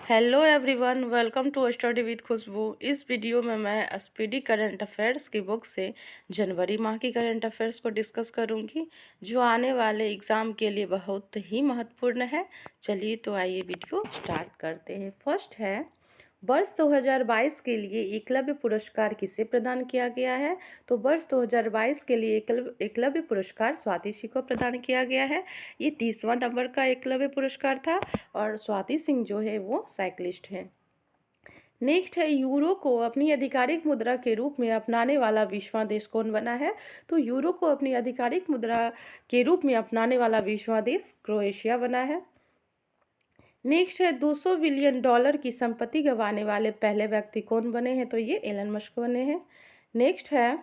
Hello everyone, welcome to study with Khushboo. इस video में मैं स्पीडी करंट अफेयर्स की बुक से जनवरी माह की करंट अफेयर्स को डिस्कस करूंगी, जो आने वाले एग्ज़ाम के लिए बहुत ही महत्वपूर्ण है। चलिए तो आइए वीडियो स्टार्ट करते हैं। फर्स्ट है, वर्ष 2022 के लिए एकलव्य पुरस्कार किसे प्रदान किया गया है? तो वर्ष 2022 के लिए एकलव्य पुरस्कार स्वाति सिंह को प्रदान किया गया है। ये 30वां नंबर का एकलव्य पुरस्कार था और स्वाति सिंह जो है वो साइक्लिस्ट हैं। नेक्स्ट है, यूरो को अपनी आधिकारिक मुद्रा के रूप में अपनाने वाला 20वां देश कौन बना है? तो यूरो को अपनी आधिकारिक मुद्रा के रूप में अपनाने वाला 20वां देश क्रोएशिया बना है। नेक्स्ट है, 200 बिलियन डॉलर की संपत्ति गंवाने वाले पहले व्यक्ति कौन बने हैं? तो ये एलन मस्क बने हैं। नेक्स्ट है,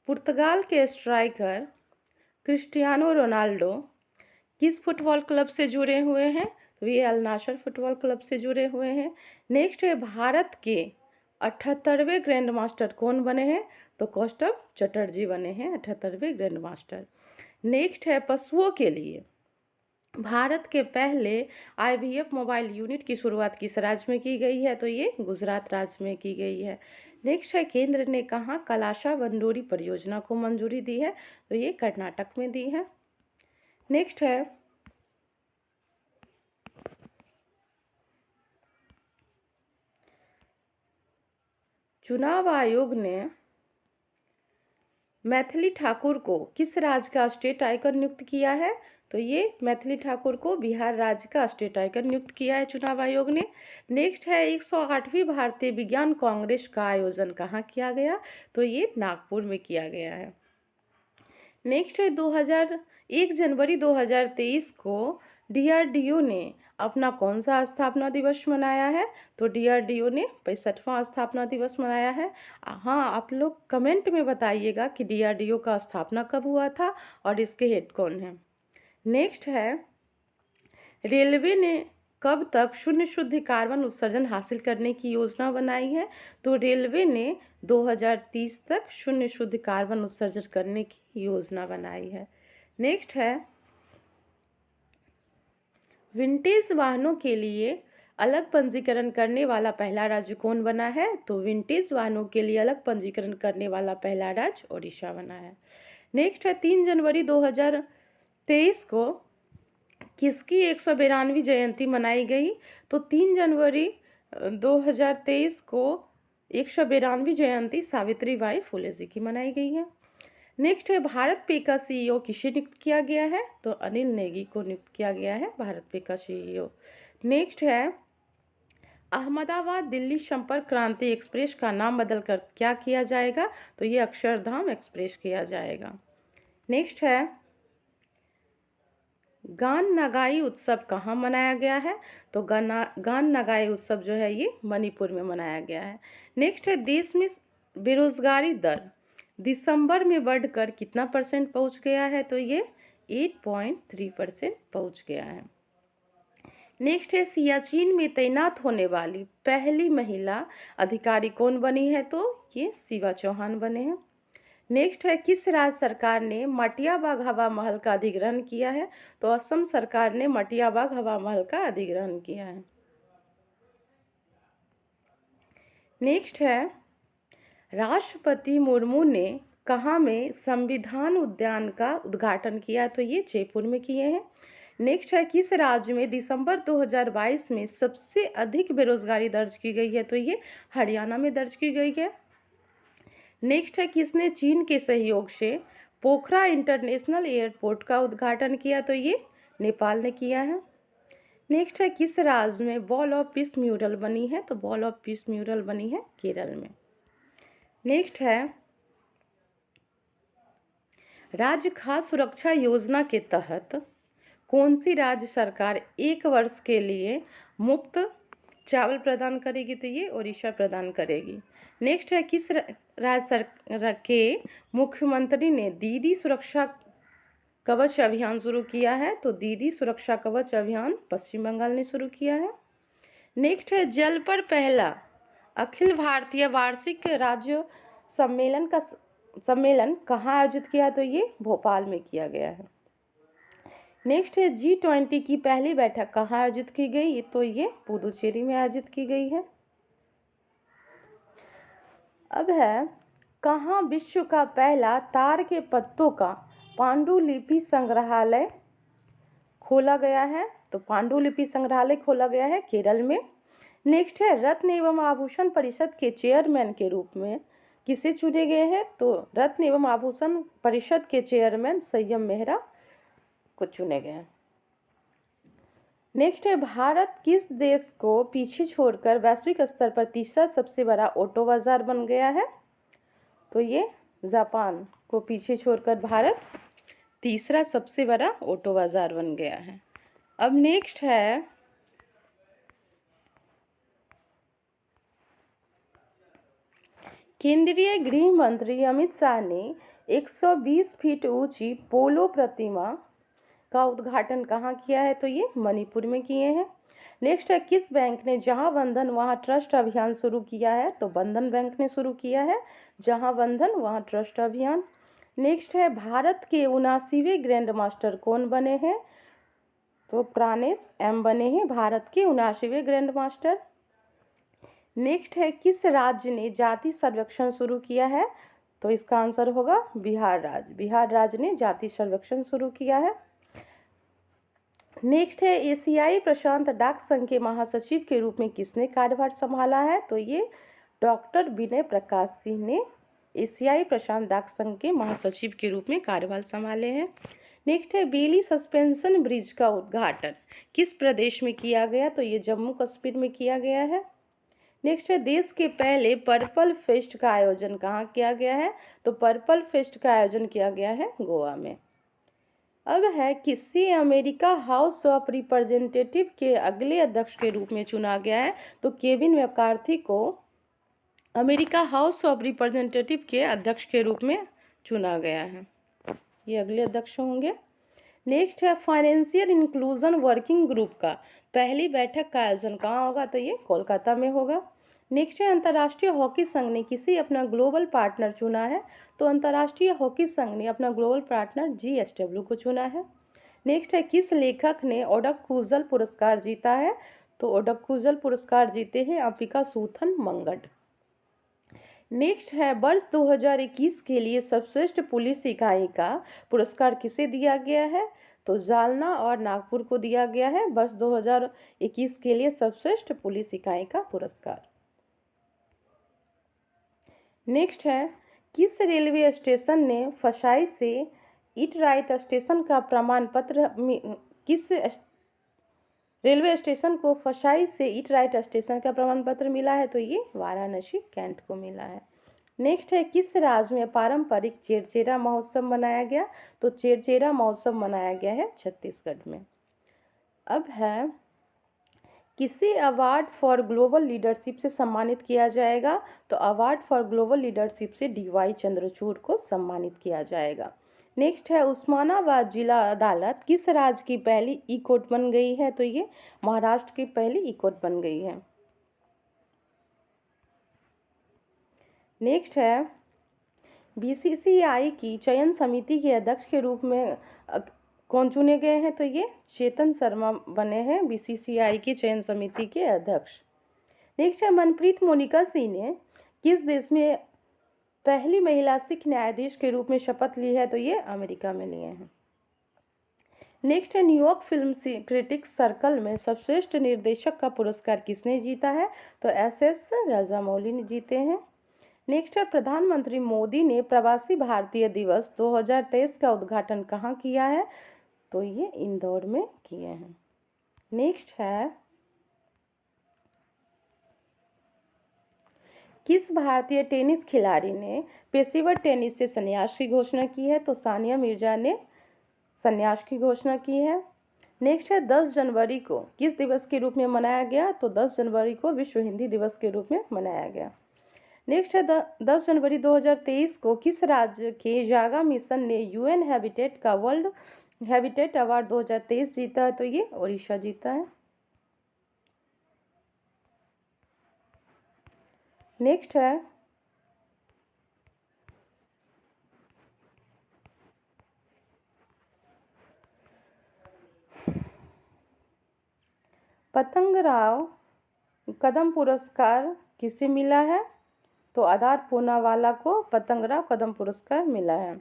पुर्तगाल के स्ट्राइकर क्रिस्टियानो रोनाल्डो किस फुटबॉल क्लब से जुड़े हुए हैं? तो ये अल नासर फुटबॉल क्लब से जुड़े हुए हैं। नेक्स्ट है, भारत के 78वें ग्रैंड मास्टर कौन बने हैं? तो कौस्तुभ चटर्जी बने हैं 78वें ग्रैंड मास्टर। नेक्स्ट है, पशुओं के लिए भारत के पहले IVF मोबाइल यूनिट की शुरुआत किस राज्य में की गई है? तो ये गुजरात राज्य में की गई है। नेक्स्ट है, केंद्र ने कहाँ कलाशा वनडोरी परियोजना को मंजूरी दी है? तो ये कर्नाटक में दी है। नेक्स्ट है, चुनाव आयोग ने मैथिली ठाकुर को किस राज्य का स्टेट आइकन नियुक्त किया है? तो ये मैथिली ठाकुर को बिहार राज्य का स्टेट आइकन नियुक्त किया है चुनाव आयोग ने। नेक्स्ट है, 108वीं भारतीय विज्ञान कांग्रेस का आयोजन कहाँ किया गया? तो ये नागपुर में किया गया है। नेक्स्ट है, 1 जनवरी 2023 को DRDO ने अपना कौन सा स्थापना दिवस मनाया है? तो DRDO ने 65वां स्थापना दिवस मनाया है। हाँ, आप लोग कमेंट में बताइएगा कि DRDO का स्थापना कब हुआ था और इसके हेड कौन हैं। नेक्स्ट है, रेलवे ने कब तक शून्य शुद्ध कार्बन उत्सर्जन हासिल करने की योजना बनाई है? तो रेलवे ने 2030 तक शून्य शुद्ध कार्बन उत्सर्जन करने की योजना बनाई है। नेक्स्ट है, विंटेज वाहनों के लिए अलग पंजीकरण करने वाला पहला राज्य कौन बना है? तो विंटेज वाहनों के लिए अलग पंजीकरण करने वाला पहला राज्य ओडिशा बना है। नेक्स्ट है, 3 जनवरी 2023 को किसकी 192वीं जयंती मनाई गई? तो 3 जनवरी 2023 को 192वीं जयंती सावित्री बाई फुले जी की मनाई गई है। नेक्स्ट है, भारत पे का CEO किसे नियुक्त किया गया है? तो अनिल नेगी को नियुक्त किया गया है भारत पे का CEO। नेक्स्ट है, अहमदाबाद दिल्ली संपर्क क्रांति एक्सप्रेस का नाम बदलकर क्या किया जाएगा? तो ये अक्षरधाम एक्सप्रेस किया जाएगा। नेक्स्ट है, गान नगाई उत्सव कहाँ मनाया गया है? तो गान नगाई उत्सव जो है ये मणिपुर में मनाया गया है। नेक्स्ट है, देश में बेरोजगारी दर दिसंबर में बढ़कर कितना % पहुंच गया है? तो ये 8.3% पहुंच गया है। नेक्स्ट है, सियाचिन में तैनात होने वाली पहली महिला अधिकारी कौन बनी है? तो ये शिवा चौहान बने हैं। नेक्स्ट है, किस राज्य सरकार ने मटियाबाग हवा महल का अधिग्रहण किया है? तो असम सरकार ने मटियाबाग हवा महल का अधिग्रहण किया है। नेक्स्ट है, राष्ट्रपति मुर्मू ने कहाँ में संविधान उद्यान का उद्घाटन किया? तो ये जयपुर में किए हैं। नेक्स्ट है, किस राज्य में दिसंबर 2022 में सबसे अधिक बेरोजगारी दर्ज की गई है? तो ये हरियाणा में दर्ज की गई है। नेक्स्ट है, किसने चीन के सहयोग से पोखरा इंटरनेशनल एयरपोर्ट का उद्घाटन किया? तो ये नेपाल ने किया है। नेक्स्ट है, किस राज्य में बॉल ऑफ पीस म्यूरल बनी है? तो बॉल ऑफ पीस म्यूरल बनी है केरल में। नेक्स्ट है, राज्य खाद्य सुरक्षा योजना के तहत कौन सी राज्य सरकार 1 वर्ष के लिए मुफ्त चावल प्रदान करेगी? तो ये ओडिशा प्रदान करेगी। नेक्स्ट है, किस राज्य सरकार के मुख्यमंत्री ने दीदी सुरक्षा कवच अभियान शुरू किया है? तो दीदी सुरक्षा कवच अभियान पश्चिम बंगाल ने शुरू किया है। नेक्स्ट है, जल पर पहला अखिल भारतीय वार्षिक राज्य सम्मेलन कहाँ आयोजित किया? तो ये भोपाल में किया गया है। नेक्स्ट है G20 की पहली बैठक कहाँ आयोजित की गई, तो ये पुदुचेरी में आयोजित की गई है। अब है कहाँ विश्व का पहला तार के पत्तों का पांडुलिपि संग्रहालय खोला गया है, तो पांडुलिपि संग्रहालय खोला गया है केरल में। नेक्स्ट है रत्न एवं आभूषण परिषद के चेयरमैन के रूप में किसे चुने गए हैं, तो रत्न एवं आभूषण परिषद के चेयरमैन संयम मेहरा को चुने गए हैं। नेक्स्ट है भारत किस देश को पीछे छोड़कर वैश्विक स्तर पर तीसरा सबसे बड़ा ऑटो बाजार बन गया है, तो ये जापान को पीछे छोड़कर भारत तीसरा सबसे बड़ा ऑटो बाजार बन गया है। अब नेक्स्ट है केंद्रीय गृह मंत्री अमित शाह ने 120 फीट ऊंची पोलो प्रतिमा का उद्घाटन कहाँ किया है, तो ये मणिपुर में किए हैं। नेक्स्ट है किस बैंक ने जहां बंधन वहां ट्रस्ट अभियान शुरू किया है, तो बंधन बैंक ने शुरू किया है जहां बंधन वहां ट्रस्ट अभियान। नेक्स्ट है भारत के 79वें ग्रैंड मास्टर कौन बने हैं, तो प्राणेश एम बने हैं भारत के 79वें ग्रैंड मास्टर। नेक्स्ट है किस राज्य ने जाति सर्वेक्षण शुरू किया है, तो इसका आंसर होगा बिहार राज्य। बिहार राज्य ने जाति सर्वेक्षण शुरू किया है। नेक्स्ट है एशियाई प्रशांत डाक संघ के महासचिव के रूप में किसने कार्यभार संभाला है, तो ये डॉक्टर विनय प्रकाश सिंह ने एशियाई प्रशांत डाक संघ के महासचिव के रूप में कार्यभार संभाले हैं। नेक्स्ट है बेली सस्पेंशन ब्रिज का उद्घाटन किस प्रदेश में किया गया, तो ये जम्मू कश्मीर में किया गया है। नेक्स्ट है देश के पहले पर्पल फेस्ट का आयोजन कहाँ किया गया है, तो पर्पल फेस्ट का आयोजन किया गया है गोवा में। अब है किसी अमेरिका हाउस ऑफ रिप्रेजेंटेटिव के अगले अध्यक्ष के रूप में चुना गया है, तो केविन मैकार्थी को अमेरिका हाउस ऑफ रिप्रेजेंटेटिव के अध्यक्ष के रूप में चुना गया है, ये अगले अध्यक्ष होंगे। नेक्स्ट है फाइनेंशियल इंक्लूजन वर्किंग ग्रुप का पहली बैठक का आयोजन कहाँ होगा, तो ये कोलकाता में होगा। नेक्स्ट है अंतर्राष्ट्रीय हॉकी संघ ने किसे अपना ग्लोबल पार्टनर चुना है, तो अंतर्राष्ट्रीय हॉकी संघ ने अपना ग्लोबल पार्टनर GSW को चुना है। नेक्स्ट है किस लेखक ने ओडक्कुजल पुरस्कार जीता है, तो ओडक्कुजल पुरस्कार जीते हैं अंबिका सूथन मंगड। नेक्स्ट है वर्ष 2021 के लिए सर्वश्रेष्ठ पुलिस इकाई का पुरस्कार किसे दिया गया है, तो जालना और नागपुर को दिया गया है वर्ष 2021 के लिए सर्वश्रेष्ठ पुलिस इकाई का पुरस्कार। नेक्स्ट है किस रेलवे स्टेशन ने फसाई से ईट राइट स्टेशन का प्रमाण पत्र किस रेलवे स्टेशन को फसाई से ईट राइट स्टेशन का प्रमाण पत्र मिला है, तो ये वाराणसी कैंट को मिला है। नेक्स्ट है किस राज्य में पारंपरिक चेरचेरा महोत्सव मनाया गया, तो चेरचेरा महोत्सव मनाया गया है छत्तीसगढ़ में। अब है किसे अवार्ड फॉर ग्लोबल लीडरशिप से सम्मानित किया जाएगा, तो अवार्ड फॉर ग्लोबल लीडरशिप से DY चंद्रचूड़ को सम्मानित किया जाएगा। नेक्स्ट है उस्मानाबाद जिला अदालत किस राज्य की पहली ई कोर्ट बन गई है, तो ये महाराष्ट्र की पहली ई कोर्ट बन गई है। नेक्स्ट है BCCI की चयन समिति के अध्यक्ष के रूप में कौन चुने गए हैं, तो ये चेतन शर्मा बने हैं BCCI की चयन समिति के अध्यक्ष। नेक्स्ट है मनप्रीत मोनिका सिंह ने किस देश में पहली महिला सिख न्यायाधीश के रूप में शपथ ली है, तो ये अमेरिका में लिए हैं। नेक्स्ट है न्यूयॉर्क फिल्म क्रिटिक्स सर्कल में सर्वश्रेष्ठ निर्देशक का पुरस्कार किसने जीता है, तो SS राजामौली ने जीते हैं। नेक्स्ट है प्रधानमंत्री मोदी ने प्रवासी भारतीय दिवस 2023 का उद्घाटन कहाँ किया है, तो ये इंदौर में किए हैं। नेक्स्ट है किस भारतीय टेनिस खिलाड़ी ने पेशेवर टेनिस से संन्यास की घोषणा की है, तो सानिया मिर्जा ने संन्यास की घोषणा की है। नेक्स्ट है 10 जनवरी को किस दिवस के रूप में मनाया गया, तो 10 जनवरी को विश्व हिंदी दिवस के रूप में मनाया गया। नेक्स्ट है 10 जनवरी 2023 को किस राज्य के जागा मिशन ने UN हैबिटेट का वर्ल्ड हैबिटेट अवार्ड 2023 जीता है, तो ये ओडिशा जीता है। नेक्स्ट है पतंगराव कदम पुरस्कार किसे मिला है? तो आधार पूनावाला को पतंगराव कदम पुरस्कार मिला है।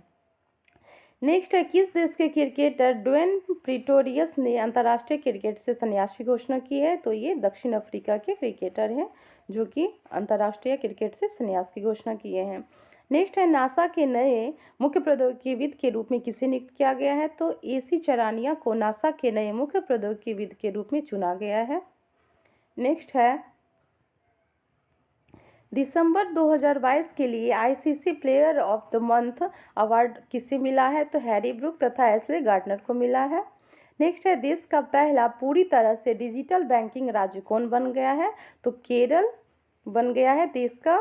नेक्स्ट है, किस देश के क्रिकेटर ड्वेन प्रीटोरियस ने अंतर्राष्ट्रीय क्रिकेट से संन्यास की घोषणा की है? तो ये दक्षिण अफ्रीका के क्रिकेटर हैं जो कि अंतर्राष्ट्रीय क्रिकेट से संन्यास की घोषणा किए हैं। नेक्स्ट है, नासा के नए मुख्य प्रौद्योगिकीविद के रूप में किसे नियुक्त किया गया है? तो एसी चरानिया को नासा के नए मुख्य प्रौद्योगिकीविद के रूप में चुना गया है। नेक्स्ट है, दिसंबर 2022 के लिए ICC player of the month award किसे मिला है? तो हैरी ब्रूक तथा एशले गार्डनर को मिला है। नेक्स्ट है, देश का पहला पूरी तरह से डिजिटल बैंकिंग राज्य कौन बन गया है? तो केरल बन गया है देश का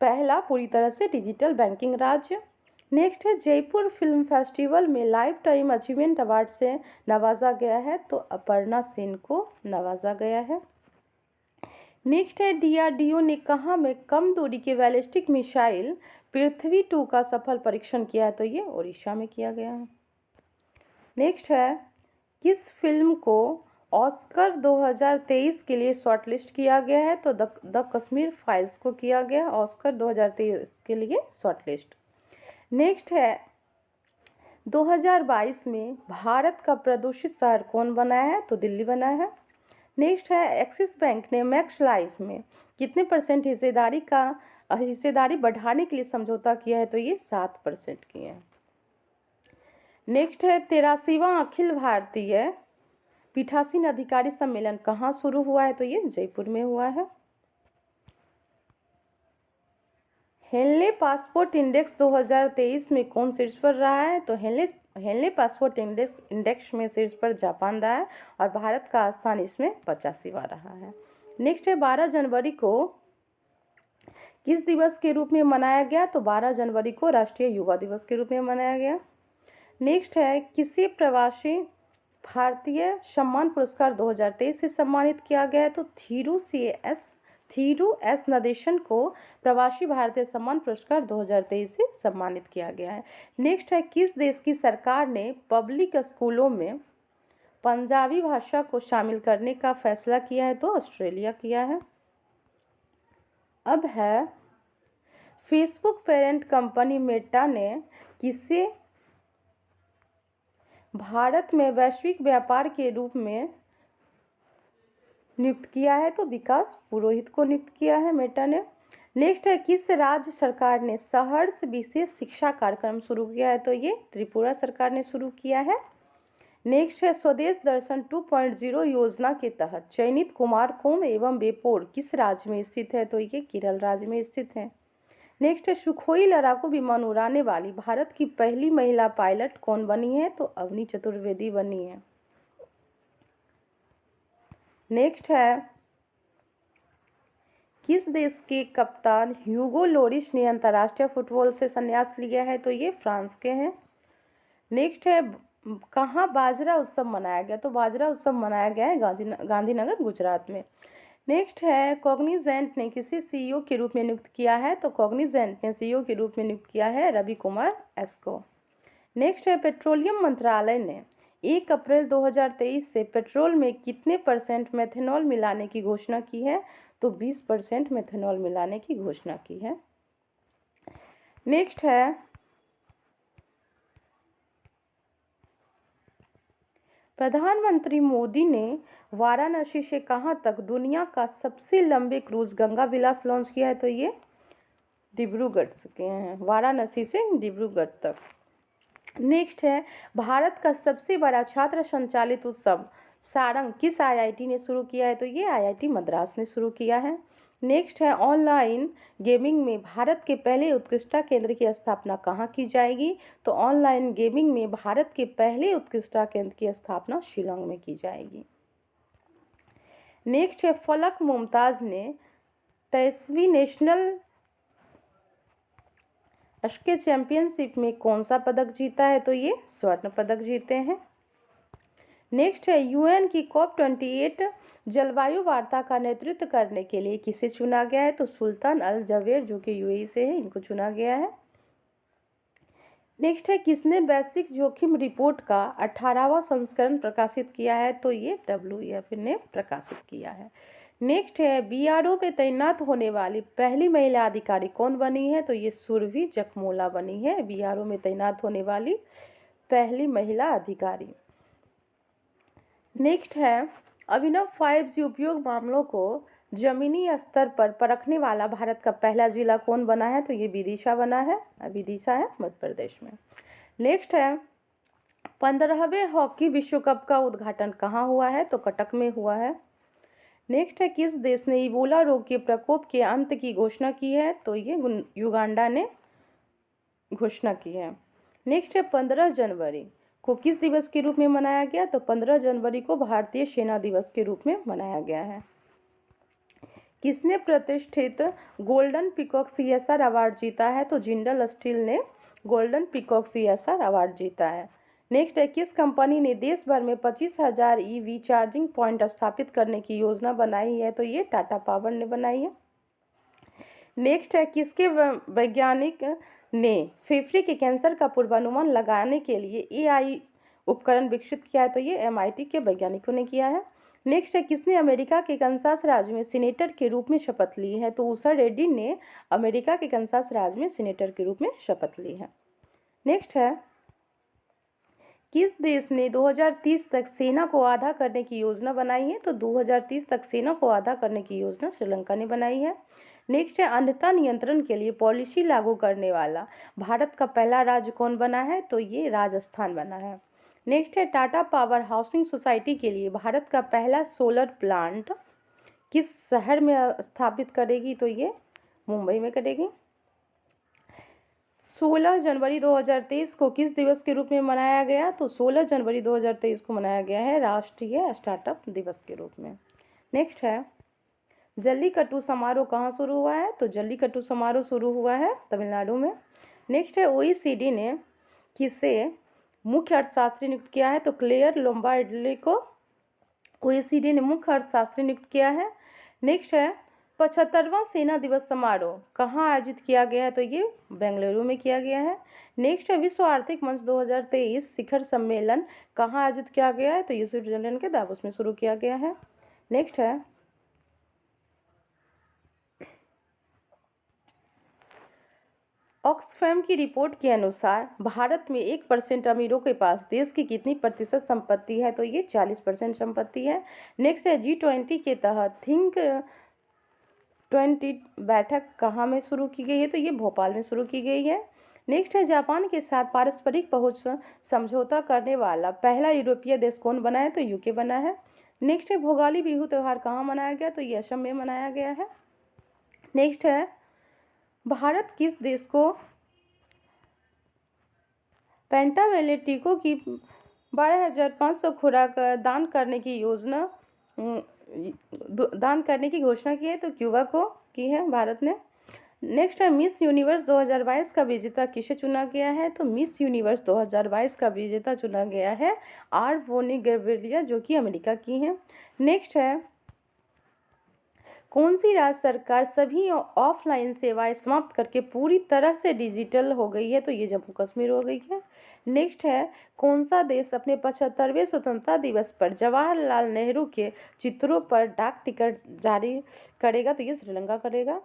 पहला पूरी तरह से डिजिटल बैंकिंग राज्य। नेक्स्ट है, जयपुर फिल्म फेस्टिवल में लाइफ टाइम अचीवमेंट अवार्ड से नवाजा गया है? तो अपर्णा सेन को नवाजा गया है। नेक्स्ट है, डीआरडीओ ने कहाँ में कम दूरी के बैलिस्टिक मिसाइल पृथ्वी-2 का सफल परीक्षण किया है? तो ये ओडिशा में किया गया है। नेक्स्ट है, किस फिल्म को ऑस्कर 2023 के लिए शॉर्टलिस्ट किया गया है? तो द कश्मीर फाइल्स को किया गया ऑस्कर 2023 के लिए शॉर्टलिस्ट। नेक्स्ट है, 2022 में भारत का प्रदूषित शहर कौन बनाया है? तो दिल्ली बनाया है। नेक्स्ट है, एक्सिस बैंक ने मैक्स लाइफ में कितने % हिस्सेदारी बढ़ाने के लिए समझौता किया है? तो ये 7% किए हैं। नेक्स्ट है, 83वां अखिल भारतीय पीठासीन अधिकारी सम्मेलन कहाँ शुरू हुआ है? तो ये जयपुर में हुआ है। हेनले पासपोर्ट इंडेक्स 2023 में कौन शीर्ष पर रहा है? तो हेनले पासपोर्ट इंडेक्स में शीर्ष पर जापान रहा है और भारत का स्थान इसमें 85वां रहा है। नेक्स्ट है, 12 जनवरी को किस दिवस के रूप में मनाया गया? तो 12 जनवरी को राष्ट्रीय युवा दिवस के रूप में मनाया गया। नेक्स्ट है, किसी प्रवासी भारतीय सम्मान पुरस्कार 2023 से सम्मानित किया गया है? तो थीरू एस नदेशन को प्रवासी भारतीय सम्मान पुरस्कार 2023 से सम्मानित किया गया है। नेक्स्ट है, किस देश की सरकार ने पब्लिक स्कूलों में पंजाबी भाषा को शामिल करने का फैसला किया है? तो ऑस्ट्रेलिया किया है। अब है, फेसबुक पेरेंट कंपनी मेटा ने किसे भारत में वैश्विक व्यापार के रूप में नियुक्त किया है? तो विकास पुरोहित को नियुक्त किया है मेटा ने। नेक्स्ट है, किस राज्य सरकार ने सहर्ष विशेष शिक्षा कार्यक्रम शुरू किया है? तो ये त्रिपुरा सरकार ने शुरू किया है। नेक्स्ट है, स्वदेश दर्शन 2.0 योजना के तहत चयनित कुमारकोम एवं बेपोर किस राज्य में स्थित है? तो ये केरल राज्य में स्थित है। नेक्स्ट है, सुखोई लड़ाकू विमान उड़ाने वाली भारत की पहली महिला पायलट कौन बनी है? तो अवनी चतुर्वेदी बनी है। नेक्स्ट है, किस देश के कप्तान ह्यूगो लोरिस ने अंतर्राष्ट्रीय फुटबॉल से संन्यास लिया है? तो ये फ्रांस के हैं। नेक्स्ट है, कहाँ बाजरा उत्सव मनाया गया? तो बाजरा उत्सव मनाया गया है गांधीनगर गुजरात में। नेक्स्ट है, कॉग्निजेंट ने किसे सीईओ के रूप में नियुक्त किया है? तो कॉग्निजेंट ने सीईओ के रूप में नियुक्त किया है रवि कुमार एस को। नेक्स्ट है, पेट्रोलियम मंत्रालय ने 1 अप्रैल 2023 से पेट्रोल में कितने % मेथनॉल मिलाने की घोषणा की है? तो 20% मेथनॉल मिलाने की घोषणा की है। नेक्स्ट है, प्रधानमंत्री मोदी ने वाराणसी से कहाँ तक दुनिया का सबसे लंबे क्रूज गंगा विलास लॉन्च किया है? तो ये डिब्रूगढ़ से किए हैं, वाराणसी से डिब्रूगढ़ तक। नेक्स्ट है, भारत का सबसे बड़ा छात्र संचालित उत्सव सारंग किस आईआईटी ने शुरू किया है? तो ये आईआईटी मद्रास ने शुरू किया है। नेक्स्ट है, ऑनलाइन गेमिंग में भारत के पहले उत्कृष्टता केंद्र की स्थापना कहाँ की जाएगी? तो ऑनलाइन गेमिंग में भारत के पहले उत्कृष्टता केंद्र की स्थापना शिलांग में की जाएगी। नेक्स्ट है, फलक मुमताज ने 23वीं नेशनल एशके चैंपियनशिप में कौन सा पदक जीता है? तो ये स्वर्ण पदक जीते हैं। नेक्स्ट है, यूएन की COP28 जलवायु वार्ता का नेतृत्व करने के लिए किसे चुना गया है? तो सुल्तान अल जवेर जो कि यूएई से है, इनको चुना गया है। नेक्स्ट है किसने वैश्विक जोखिम रिपोर्ट का 18वां संस्करण प्रकाशित किया है, तो ये WEF ने प्रकाशित किया है। नेक्स्ट है BRO में तैनात होने वाली पहली महिला अधिकारी कौन बनी है, तो ये सुरभि जखमोला बनी है BRO में तैनात होने वाली पहली महिला अधिकारी। नेक्स्ट है अभिनव 5G उपयोग मामलों को जमीनी स्तर पर परखने वाला भारत का पहला जिला कौन बना है, तो ये विदिशा बना है, विदिशा है मध्य प्रदेश में। नेक्स्ट है 15वें हॉकी विश्व कप का उद्घाटन कहाँ हुआ है, तो कटक में हुआ है। नेक्स्ट है किस देश ने इबोला रोग के प्रकोप के अंत की घोषणा की है, तो ये युगांडा ने घोषणा की है। नेक्स्ट है 15 जनवरी को किस दिवस के रूप में मनाया गया, तो 15 जनवरी को भारतीय सेना दिवस के रूप में मनाया गया है। किसने प्रतिष्ठित गोल्डन पीकॉक CSR अवार्ड जीता है, तो जिंदल स्टील ने गोल्डन पीकॉक CSR अवार्ड जीता है। नेक्स्ट है किस कंपनी ने देश भर में 25,000 EV चार्जिंग पॉइंट स्थापित करने की योजना बनाई है, तो ये टाटा पावर ने बनाई है। नेक्स्ट है किसके वैज्ञानिक ने फेफड़े के कैंसर का पूर्वानुमान लगाने के लिए AI उपकरण विकसित किया है, तो ये MIT के वैज्ञानिकों ने किया है। नेक्स्ट है किसने अमेरिका के कंसास राज्य में सीनेटर के रूप में शपथ ली है, तो उषा रेड्डी ने अमेरिका के कंसास राज्य में सीनेटर के रूप में शपथ ली है। नेक्स्ट है किस देश ने 2030 तक सेना को आधा करने की योजना बनाई है, तो 2030 तक सेना को आधा करने की योजना श्रीलंका ने बनाई है। नेक्स्ट है अंधता नियंत्रण के लिए पॉलिसी लागू करने वाला भारत का पहला राज्य कौन बना है, तो ये राजस्थान बना है। नेक्स्ट है टाटा पावर हाउसिंग सोसाइटी के लिए भारत का पहला सोलर प्लांट किस शहर में स्थापित करेगी, तो ये मुंबई में करेगी। 16 जनवरी 2023 को किस दिवस के रूप में मनाया गया, तो 16 जनवरी 2023 को मनाया गया है राष्ट्रीय स्टार्टअप दिवस के रूप में। नेक्स्ट है जल्लीकट्टू समारोह कहाँ शुरू हुआ है, तो जल्लीकट्टू समारोह शुरू हुआ है तमिलनाडु में। नेक्स्ट है OECD ने किसे मुख्य अर्थशास्त्री नियुक्त किया है, तो क्लेयर लोम्बार्डी को OECD ने मुख्य अर्थशास्त्री नियुक्त किया है। नेक्स्ट है 75वां सेना दिवस समारोह कहाँ आयोजित किया गया है, तो ये बेंगलुरु में किया गया है। नेक्स्ट है विश्व आर्थिक मंच 2023 शिखर सम्मेलन कहाँ आयोजित किया गया है, तो ये स्विट्जरलैंड के दावोस में शुरू किया गया है। नेक्स्ट है ऑक्सफैम की रिपोर्ट के अनुसार भारत में 1% अमीरों के पास देश की कितनी प्रतिशत संपत्ति है, तो ये 40% संपत्ति है। नेक्स्ट है G20 के तहत थिंक 20 बैठक कहाँ में शुरू की गई है, तो ये भोपाल में शुरू की गई है। नेक्स्ट है जापान के साथ पारस्परिक पहुंच समझौता करने वाला पहला यूरोपीय देश कौन बना है, तो UK बना है। नेक्स्ट है भोगाली बिहू त्यौहार कहाँ मनाया गया, तो ये असम में मनाया गया है। नेक्स्ट है भारत किस देश को पेंटावेलेट टीकों की 12,500 खुराक दान करने की घोषणा की है, तो क्यूबा को की है भारत ने। नेक्स्ट है मिस यूनिवर्स 2022 का विजेता किसे चुना गया है, तो मिस यूनिवर्स 2022 का विजेता चुना गया है आर्वोनी गैब्रिएला जो कि अमेरिका की हैं। नेक्स्ट है कौन सी राज्य सरकार सभी ऑफलाइन सेवाएं समाप्त करके पूरी तरह से डिजिटल हो गई है, तो ये जम्मू कश्मीर हो गई है। नेक्स्ट है कौन सा देश अपने 75वें स्वतंत्रता दिवस पर जवाहरलाल नेहरू के चित्रों पर डाक टिकट जारी करेगा, तो ये श्रीलंका करेगा।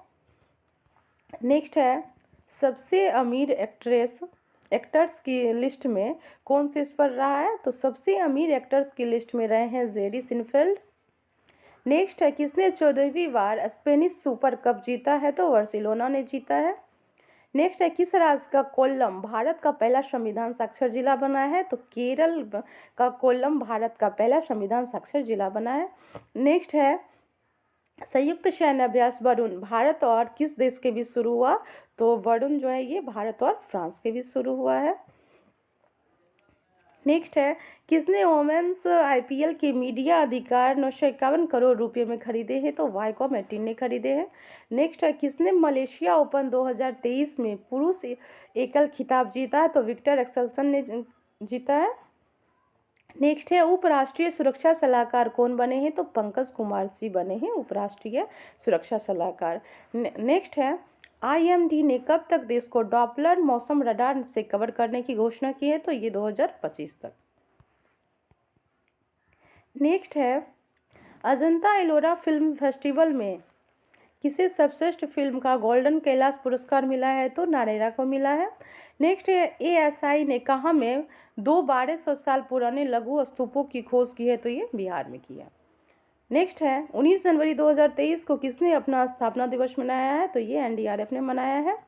नेक्स्ट है सबसे अमीर एक्टर्स की लिस्ट में कौन शीर्ष पर रहा है, तो सबसे अमीर एक्टर्स की लिस्ट में रहे हैं जेरी सिनफेल्ड। नेक्स्ट है किसने 14वीं बार स्पेनिश सुपर कप जीता है, तो बार्सिलोना ने जीता है। नेक्स्ट है किस राज्य का कोल्लम भारत का पहला संविधान साक्षर जिला बना है, तो केरल का कोल्लम भारत का पहला संविधान साक्षर जिला बना है। नेक्स्ट है संयुक्त सैन्य अभ्यास वरुण भारत और किस देश के बीच शुरू हुआ, तो वरुण जो है ये भारत और फ्रांस के बीच शुरू हुआ है। नेक्स्ट है किसने वोमेन्स IPL के मीडिया अधिकार 951 करोड़ रुपए में खरीदे हैं, तो वाइकॉम 18 ने खरीदे हैं। नेक्स्ट है किसने मलेशिया ओपन 2023 में पुरुष एकल खिताब जीता है, तो विक्टर एक्सेल्सन ने जीता है। नेक्स्ट है उपराष्ट्रीय सुरक्षा सलाहकार कौन बने हैं, तो पंकज कुमार सिंह बने हैं उपराष्ट्रीय सुरक्षा सलाहकार। नेक्स्ट है आईएमडी ने कब तक देश को डॉपलर मौसम रडार से कवर करने की घोषणा की है? तो ये 2025 तक। नेक्स्ट है, अजंता एलोरा फिल्म फेस्टिवल में किसे सर्वश्रेष्ठ फिल्म का गोल्डन कैलाश पुरस्कार मिला है? तो नारेरा को मिला है। नेक्स्ट है, एएसआई ने कहाँ में 1200 साल पुराने लघु स्तूपों की खोज की है? तो ये बिहार में किया। नेक्स्ट है, 19 जनवरी 2023 को किसने अपना स्थापना दिवस मनाया है? तो ये एनडीआरएफ ने मनाया है।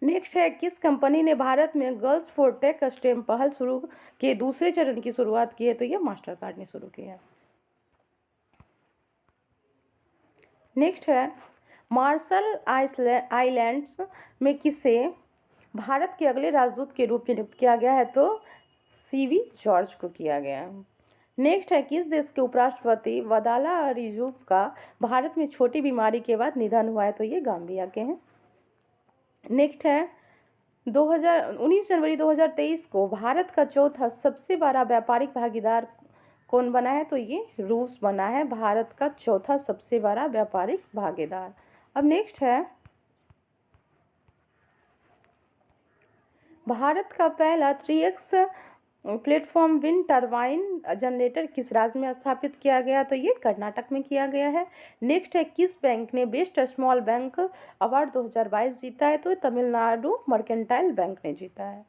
नेक्स्ट है, किस कंपनी ने भारत में गर्ल्स फॉर टेक स्टेम पहल शुरू के दूसरे चरण की शुरुआत की है? तो ये मास्टर कार्ड ने शुरू की है। नेक्स्ट है, मार्शल आइलैंड्स में किसे भारत के अगले राजदूत के रूप में नियुक्त किया गया है? तो सीवी जॉर्ज को किया गया है। नेक्स्ट है, किस देश के उपराष्ट्रपति वदाला अरीजूफ का भारत में छोटी बीमारी के बाद निधन हुआ है? तो ये गाम्बिया के हैं। नेक्स्ट है, 19 जनवरी 2023 को भारत का चौथा सबसे बड़ा व्यापारिक भागीदार कौन बना है? तो ये रूस बना है भारत का चौथा सबसे बड़ा व्यापारिक भागीदार। अब नेक्स्ट है, भारत का पहला 3x platform wind turbine generator किस राज्य में स्थापित किया गया? तो ये कर्नाटक में किया गया है। नेक्स्ट है, किस बैंक ने बेस्ट स्मॉल बैंक अवार्ड 2022 जीता है? तो तमिलनाडु मर्केंटाइल बैंक ने जीता है।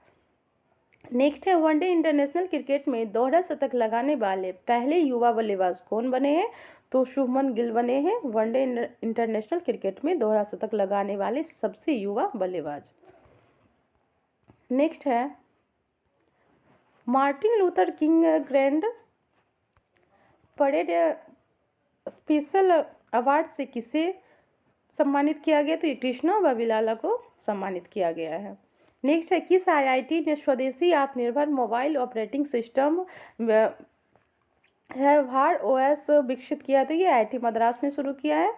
नेक्स्ट है, वनडे इंटरनेशनल क्रिकेट में दोहरा शतक लगाने वाले पहले युवा बल्लेबाज कौन बने हैं? तो शुभमन गिल बने हैं वनडे इंटरनेशनल क्रिकेट में दोहरा शतक लगाने वाले सबसे युवा बल्लेबाज। नेक्स्ट है, Martin Luther king grand parade special award से किसे सम्मानित किया गया? तो ये कृष्णा वाविलाला को सम्मानित किया गया है। नेक्स्ट है, किस आईआईटी ने स्वदेशी आत्मनिर्भर मोबाइल ऑपरेटिंग सिस्टम व्यवहार ओएस विकसित किया? तो ये आईआईटी मद्रास ने शुरू किया है।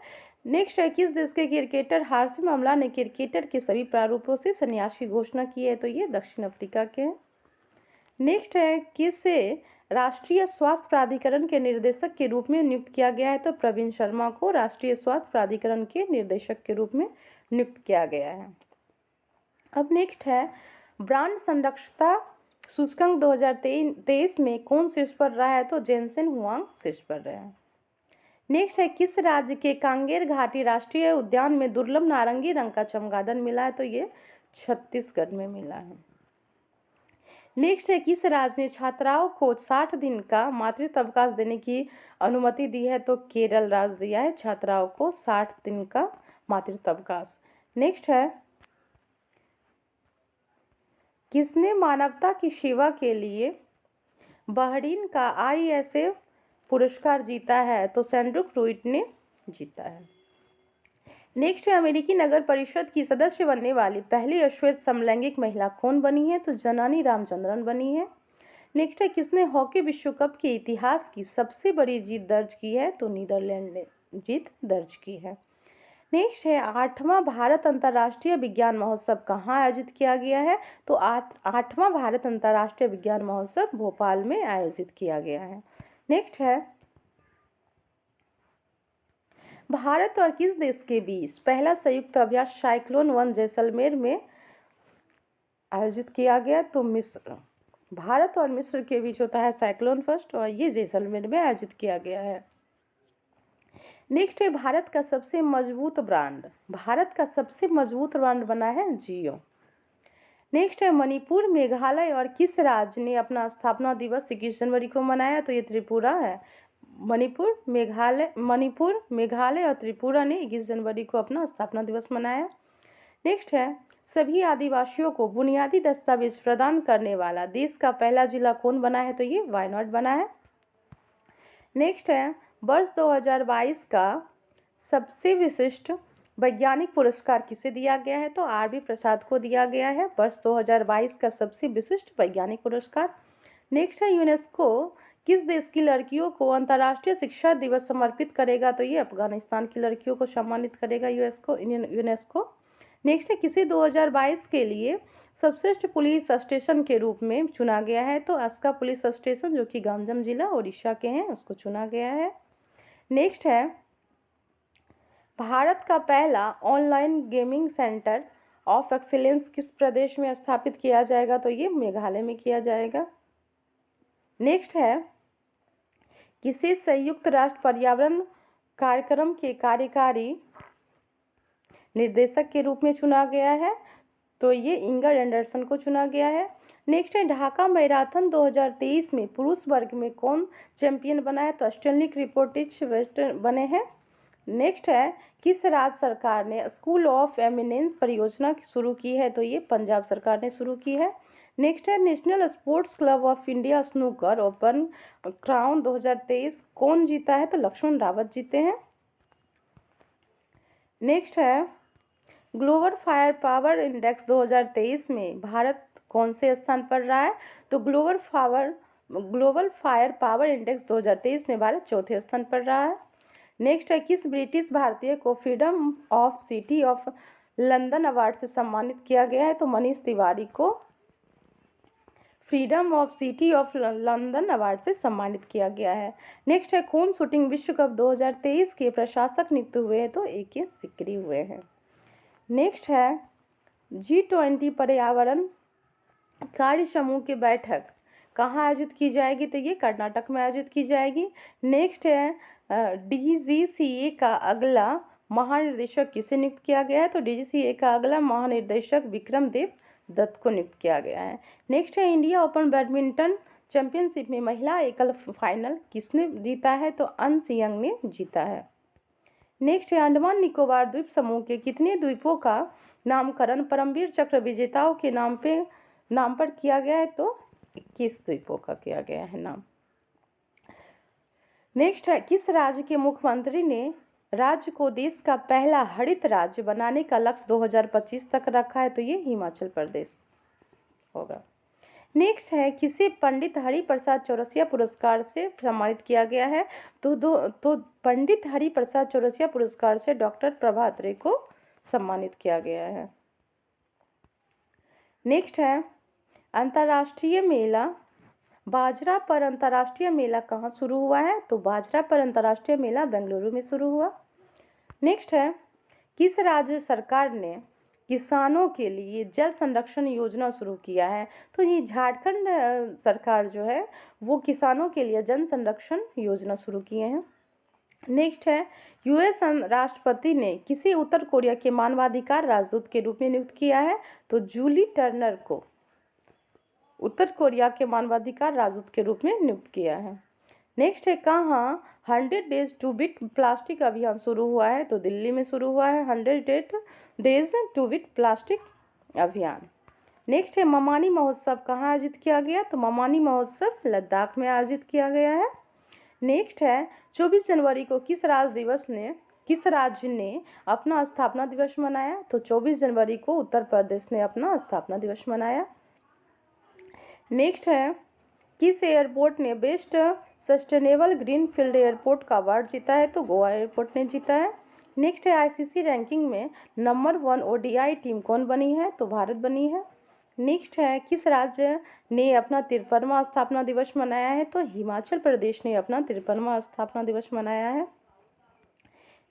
नेक्स्ट है, किस देश के क्रिकेटर हाशिम अमला ने क्रिकेटर के सभी प्रारूपों से संन्यास की घोषणा की है? तो ये दक्षिण अफ्रीका के हैं। नेक्स्ट है, किसे राष्ट्रीय स्वास्थ्य प्राधिकरण के निर्देशक के रूप में नियुक्त किया गया है? तो प्रवीण शर्मा को राष्ट्रीय स्वास्थ्य प्राधिकरण के निर्देशक के रूप में नियुक्त किया गया है। अब नेक्स्ट है, ब्रांड संरक्षता सूचकांक 2023 में कौन शीर्ष पर रहा है? तो जेनसेन हुआंग शीर्ष पर रहे हैं। नेक्स्ट है, किस राज्य के कांगेर घाटी राष्ट्रीय उद्यान में दुर्लभ नारंगी रंग का चमगादड़ मिला है? तो ये छत्तीसगढ़ में मिला है। नेक्स्ट है, किस राज्य ने छात्राओं को 60 दिन का मातृत्व अवकाश देने की अनुमति दी है? तो केरल राज्य दिया है छात्राओं को 60 दिन का मातृत्व अवकाश। नेक्स्ट है, किसने मानवता की सेवा के लिए बहरीन का आईएसए पुरस्कार जीता है? तो सैंड्रिक रूइट ने जीता है। नेक्स्ट है, अमेरिकी नगर परिषद की सदस्य बनने वाली पहली अश्वेत समलैंगिक महिला कौन बनी है? तो जनानी रामचंद्रन बनी है। नेक्स्ट है, किसने हॉकी विश्व कप के इतिहास की सबसे बड़ी जीत दर्ज की है? तो नीदरलैंड ने जीत दर्ज की है। नेक्स्ट है, 8वां भारत अंतर्राष्ट्रीय विज्ञान महोत्सव कहाँ आयोजित किया गया है? तो 8वां भारत अंतर्राष्ट्रीय विज्ञान महोत्सव भोपाल में आयोजित किया गया है। नेक्स्ट है, भारत और किस देश के बीच पहला संयुक्त अभ्यास साइक्लोन 1 जैसलमेर में आयोजित किया गया? तो मिस्र, भारत और मिस्र के बीच होता है साइक्लोन फर्स्ट और ये जैसलमेर में आयोजित किया गया है। नेक्स्ट है, भारत का सबसे मजबूत ब्रांड बना है जियो। नेक्स्ट है, मणिपुर मेघालय और किस राज्य ने अपना स्थापना दिवस 21 जनवरी को मनाया? तो ये त्रिपुरा है। मणिपुर मेघालय और त्रिपुरा ने 21 जनवरी को अपना स्थापना दिवस मनाया। नेक्स्ट है, सभी आदिवासियों को बुनियादी दस्तावेज प्रदान करने वाला देश का पहला जिला कौन बना है? तो ये वायनाड बना है। नेक्स्ट है, वर्ष 2022 का सबसे विशिष्ट वैज्ञानिक पुरस्कार किसे दिया गया है? तो आर.बी. प्रसाद को दिया गया है वर्ष 2022 का सबसे विशिष्ट वैज्ञानिक पुरस्कार। नेक्स्ट है, यूनेस्को किस देश की लड़कियों को अंतर्राष्ट्रीय शिक्षा दिवस समर्पित करेगा? तो ये अफगानिस्तान की लड़कियों को सम्मानित करेगा यूनेस्को। नेक्स्ट है, किसे 2022 के लिए सर्वश्रेष्ठ पुलिस स्टेशन के रूप में चुना गया है? तो अस्का पुलिस स्टेशन जो कि गंजम जिला उड़ीसा के हैं उसको चुना गया है। नेक्स्ट है, भारत का पहला online gaming centre of excellence किस प्रदेश में स्थापित किया जाएगा? तो ये मेघालय में किया जाएगा। नेक्स्ट है, किसे संयुक्त राष्ट्र पर्यावरण कार्यक्रम के कार्यकारी निर्देशक के रूप में चुना गया है? तो ये इंगर एंडरसन को चुना गया है। नेक्स्ट है, ढाका मैराथन 2023 में पुरुष वर्ग में कौन चैंपियन बना है? तो स्टेनली क्रिपोटिच वेस्ट बने हैं। नेक्स्ट है, किस राज्य सरकार ने स्कूल ऑफ एमिनेंस परियोजना शुरू की है? तो ये पंजाब सरकार ने शुरू की है। नेक्स्ट है, national sports club of India snooker open crown 2023 कौन जीता है? तो लक्ष्मण रावत जीते हैं। नेक्स्ट है, ग्लोबल फायर पावर इंडेक्स 2023 में भारत कौन से स्थान पर रहा है? तो ग्लोबल फायर पावर इंडेक्स 2023 में भारत चौथे स्थान पर रहा है। नेक्स्ट है, किस ब्रिटिश भारतीय को freedom of city of London award से सम्मानित किया गया है? तो मनीष तिवारी को freedom of city of London award से सम्मानित किया गया है। नेक्स्ट है, कौन शूटिंग विश्व कप 2023 के प्रशासक नियुक्त हुए हैं? तो AK सिकरी हुए हैं। नेक्स्ट है, G20 पर्यावरण कार्य समूह की बैठक कहाँ आयोजित की जाएगी? तो ये कर्नाटक में आयोजित की जाएगी। नेक्स्ट है, DGCA का अगला महानिर्देशक किसे नियुक्त किया गया है? तो DGCA का अगला महानिर्देशक विक्रम देव दत्त को नियुक्त किया गया है। नेक्स्ट है, इंडिया ओपन बैडमिंटन चैंपियनशिप में महिला एकल फाइनल किसने जीता है? तो अन सियंग ने जीता है। नेक्स्ट है, अंडमान निकोबार द्वीप समूह के कितने द्वीपों का नामकरण परमवीर चक्र विजेताओं के नाम पर किया गया है? तो 21 द्वीपों का किया गया है नाम। नेक्स्ट है, किस राज्य के मुख्यमंत्री ने राज्य को देश का पहला हरित राज्य बनाने का लक्ष्य 2025 तक रखा है? तो ये हिमाचल प्रदेश होगा। नेक्स्ट है, किसे पंडित हरिप्रसाद चौरसिया पुरस्कार से सम्मानित किया गया है? तो पंडित हरिप्रसाद चौरसिया पुरस्कार से डॉक्टर प्रभा अत्रे को सम्मानित किया गया है। नेक्स्ट है, अंतर्राष्ट्रीय मेला बाजरा पर अंतर्राष्ट्रीय मेला कहाँ शुरू हुआ है? तो बाजरा पर अंतर्राष्ट्रीय मेला बेंगलुरु में शुरू हुआ। नेक्स्ट है, किस राज्य सरकार ने किसानों के लिए जल संरक्षण योजना शुरू किया है? तो ये झारखंड सरकार जो है वो किसानों के लिए जल संरक्षण योजना शुरू किए हैं। नेक्स्ट है, US राष्ट्रपति ने किसे उत्तर कोरिया के मानवाधिकार राजदूत के रूप में नियुक्त किया है? तो जूली टर्नर को उत्तर कोरिया के मानवाधिकार राजदूत के रूप में नियुक्त किया है। नेक्स्ट है, कहाँ 100 डेज टू बीट प्लास्टिक अभियान शुरू हुआ है? तो दिल्ली में शुरू हुआ है 100 डेज टू बीट प्लास्टिक अभियान। नेक्स्ट है, ममानी महोत्सव कहाँ आयोजित किया गया? तो ममानी महोत्सव लद्दाख में आयोजित किया गया है। नेक्स्ट है, 24 जनवरी को किस राज्य ने अपना स्थापना दिवस मनाया? तो 24 जनवरी को उत्तर प्रदेश ने अपना स्थापना दिवस मनाया। नेक्स्ट है, किस एयरपोर्ट ने बेस्ट सस्टेनेबल ग्रीनफील्ड एयरपोर्ट का अवार्ड जीता है? तो गोवा एयरपोर्ट ने जीता है। नेक्स्ट है, ICC रैंकिंग में नंबर 1 ODI टीम कौन बनी है? तो भारत बनी है। नेक्स्ट है, किस राज्य ने अपना 53वां स्थापना दिवस मनाया है? तो हिमाचल प्रदेश ने अपना 53वां स्थापना दिवस मनाया है।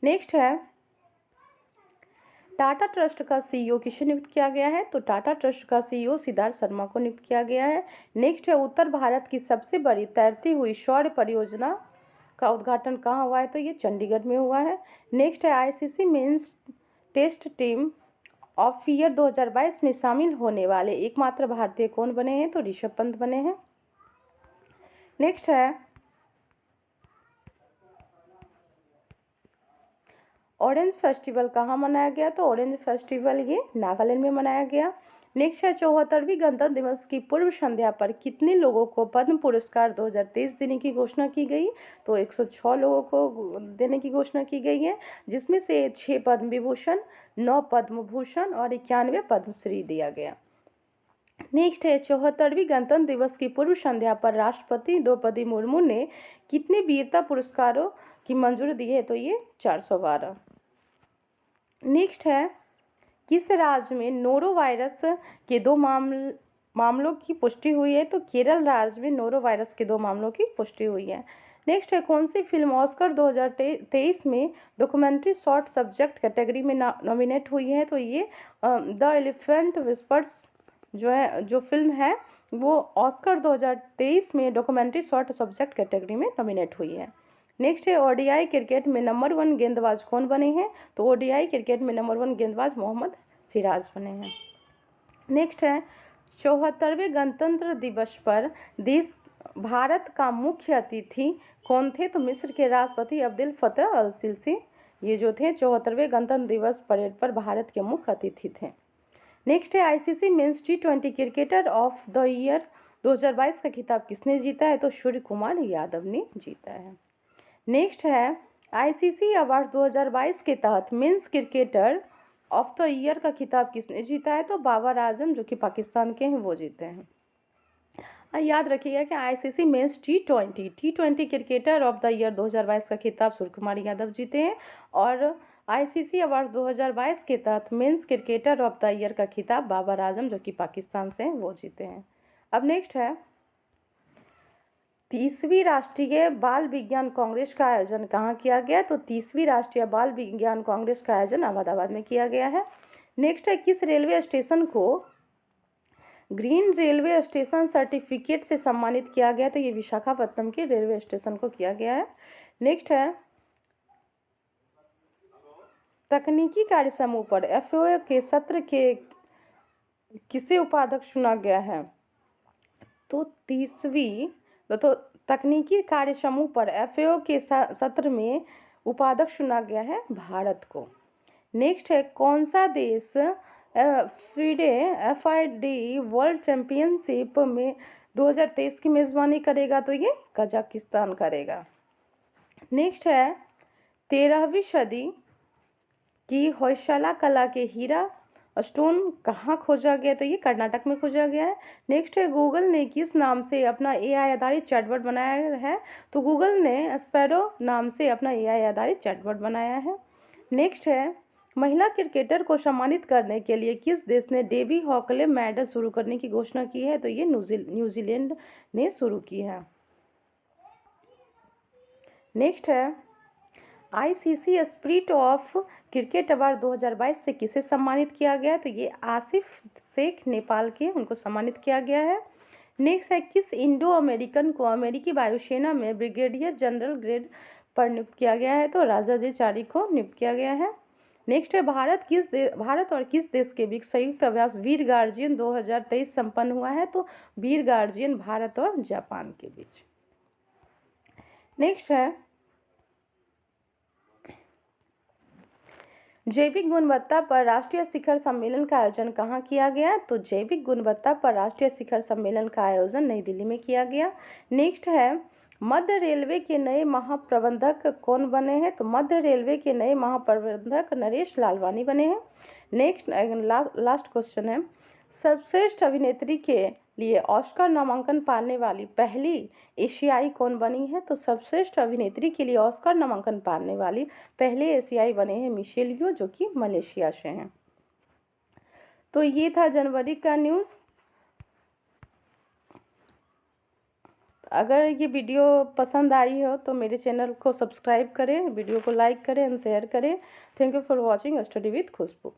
नेक्स्ट है, टाटा ट्रस्ट का CEO किसे नियुक्त किया गया है? तो टाटा ट्रस्ट का CEO सिद्धार्थ शर्मा को नियुक्त किया गया है। नेक्स्ट है, उत्तर भारत की सबसे बड़ी तैरती हुई सौर परियोजना का उद्घाटन कहाँ हुआ है? तो ये चंडीगढ़ में हुआ है। नेक्स्ट है, ICC men's test team of year 2022 में शामिल होने वाले एकमात्र भारतीय कौन बने हैं? तो ऋषभ पंत बने हैं। नेक्स्ट है, ऑरेंज फेस्टिवल कहाँ मनाया गया? तो ऑरेंज फेस्टिवल ये नागालैंड में मनाया गया। नेक्स्ट है, 74वीं गणतंत्र दिवस की पूर्व संध्या पर कितने लोगों को पद्म पुरस्कार 2023 देने की घोषणा की गई? तो 106 लोगों को देने की घोषणा की गई है, जिसमें से 6 पद्म विभूषण, 9 पद्म भूषण और 91 पद्मश्री दिया गया। नेक्स्ट है, 74वीं गणतंत्र दिवस की पूर्व संध्या पर राष्ट्रपति द्रौपदी मुर्मू ने कितने वीरता पुरस्कारों की मंजूरी दी है? तो ये 412। नेक्स्ट है, किस राज्य में नोरो वायरस के 2 मामलों की पुष्टि हुई है? तो केरल राज्य में नोरो वायरस के 2 मामलों की पुष्टि हुई है। नेक्स्ट है कौन सी फिल्म ऑस्कर 2023 में डॉक्यूमेंट्री शॉर्ट सब्जेक्ट कैटेगरी में नॉमिनेट हुई है? तो ये द एलिफेंट विस्पर्स जो फिल्म है वो ऑस्कर 2023 में डॉक्यूमेंट्री शॉर्ट सब्जेक्ट कैटेगरी में नॉमिनेट हुई है। नेक्स्ट है ओडीआई क्रिकेट में नंबर 1 गेंदबाज कौन बने हैं? तो ओडीआई क्रिकेट में नंबर 1 गेंदबाज मोहम्मद सिराज बने हैं। नेक्स्ट है 74वें गणतंत्र दिवस पर भारत का मुख्य अतिथि कौन थे? तो मिस्र के राष्ट्रपति अब्देल फतेह अल सिसी ये जो थे 74वें गणतंत्र दिवस परेड पर भारत के मुख्य अतिथि थे। नेक्स्ट है ICC men's T20 cricketer of the year 2022 का खिताब किसने जीता है? तो सूर्य कुमार यादव ने जीता है। नेक्स्ट है आईसीसी अवार्ड 2022 के तहत men's cricketer of the year का खिताब किसने जीता है? तो बाबर आजम जो कि पाकिस्तान के हैं वो जीते हैं। याद रखिएगा कि ICC men's T20 cricketer of the year 2022 का खिताब सूर्य कुमार यादव जीते हैं और आईसीसी अवार्ड 2022 के तहत men's cricketer of the year का खिताब बाबर आजम जो कि पाकिस्तान से हैं वो जीते हैं। अब नेक्स्ट है 30वीं राष्ट्रीय बाल विज्ञान कांग्रेस का आयोजन कहाँ किया गया? तो 30वीं राष्ट्रीय बाल विज्ञान कांग्रेस का आयोजन अहमदाबाद में किया गया है। नेक्स्ट है किस रेलवे स्टेशन को ग्रीन रेलवे स्टेशन सर्टिफिकेट से सम्मानित किया गया? तो ये विशाखापट्टनम के रेलवे स्टेशन को किया गया है। नेक्स्ट है तकनीकी कार्य समूह पर एफओ के सत्र के किसे उपाध्यक्ष चुना गया है? तो 30वीं तो तकनीकी कार्य समूह पर एफओ के सत्र में उपाध्यक्ष चुना गया है भारत को। नेक्स्ट है कौन सा देश FID वर्ल्ड चैम्पियनशिप में 2023 की मेज़बानी करेगा? तो ये कजाकिस्तान करेगा। नेक्स्ट है 13वीं सदी की होयसला कला के हीरा स्टोन कहाँ खोजा गया? तो ये कर्नाटक में खोजा गया है। नेक्स्ट है गूगल ने किस नाम से अपना AI आधारित चैटबॉट बनाया है? तो गूगल ने स्पैरो नाम से अपना AI आधारित चैटबॉट बनाया है। नेक्स्ट है महिला क्रिकेटर को सम्मानित करने के लिए किस देश ने डेवी हॉकले मेडल शुरू करने की घोषणा की है? तो ये न्यूजीलैंड ने शुरू की है। नेक्स्ट है ICC spirit of cricket award 2022 से किसे सम्मानित किया गया? तो ये आसिफ शेख नेपाल के उनको सम्मानित किया गया है। नेक्स्ट है किस इंडो अमेरिकन को अमेरिकी वायुसेना में ब्रिगेडियर जनरल ग्रेड पर नियुक्त किया गया है? तो राजा जे चारी को नियुक्त किया गया है। नेक्स्ट है भारत और किस देश के बीच संयुक्त अभ्यास वीर गार्जियन 2023 संपन्न हुआ है? तो वीर गार्जियन भारत और जापान के बीच। नेक्स्ट है जैविक गुणवत्ता पर राष्ट्रीय शिखर सम्मेलन का आयोजन कहाँ किया गया? तो जैविक गुणवत्ता पर राष्ट्रीय शिखर सम्मेलन का आयोजन नई दिल्ली में किया गया। नेक्स्ट है मध्य रेलवे के नए महाप्रबंधक कौन बने हैं? तो मध्य रेलवे के नए महाप्रबंधक नरेश लालवानी बने हैं। नेक्स्ट लास्ट क्वेश्चन है सर्वश्रेष्ठ अभिनेत्री के लिए ऑस्कर नामांकन पाने वाली पहली एशियाई कौन बनी है? तो सर्वश्रेष्ठ अभिनेत्री के लिए ऑस्कर नामांकन पाने वाली पहले एशियाई बने हैं मिशेल यो जो कि मलेशिया से हैं। तो ये था जनवरी का न्यूज़। अगर ये वीडियो पसंद आई हो तो मेरे चैनल को सब्सक्राइब करें, वीडियो को लाइक करें एंड शेयर करें। Thank you for watching study with Khushboo.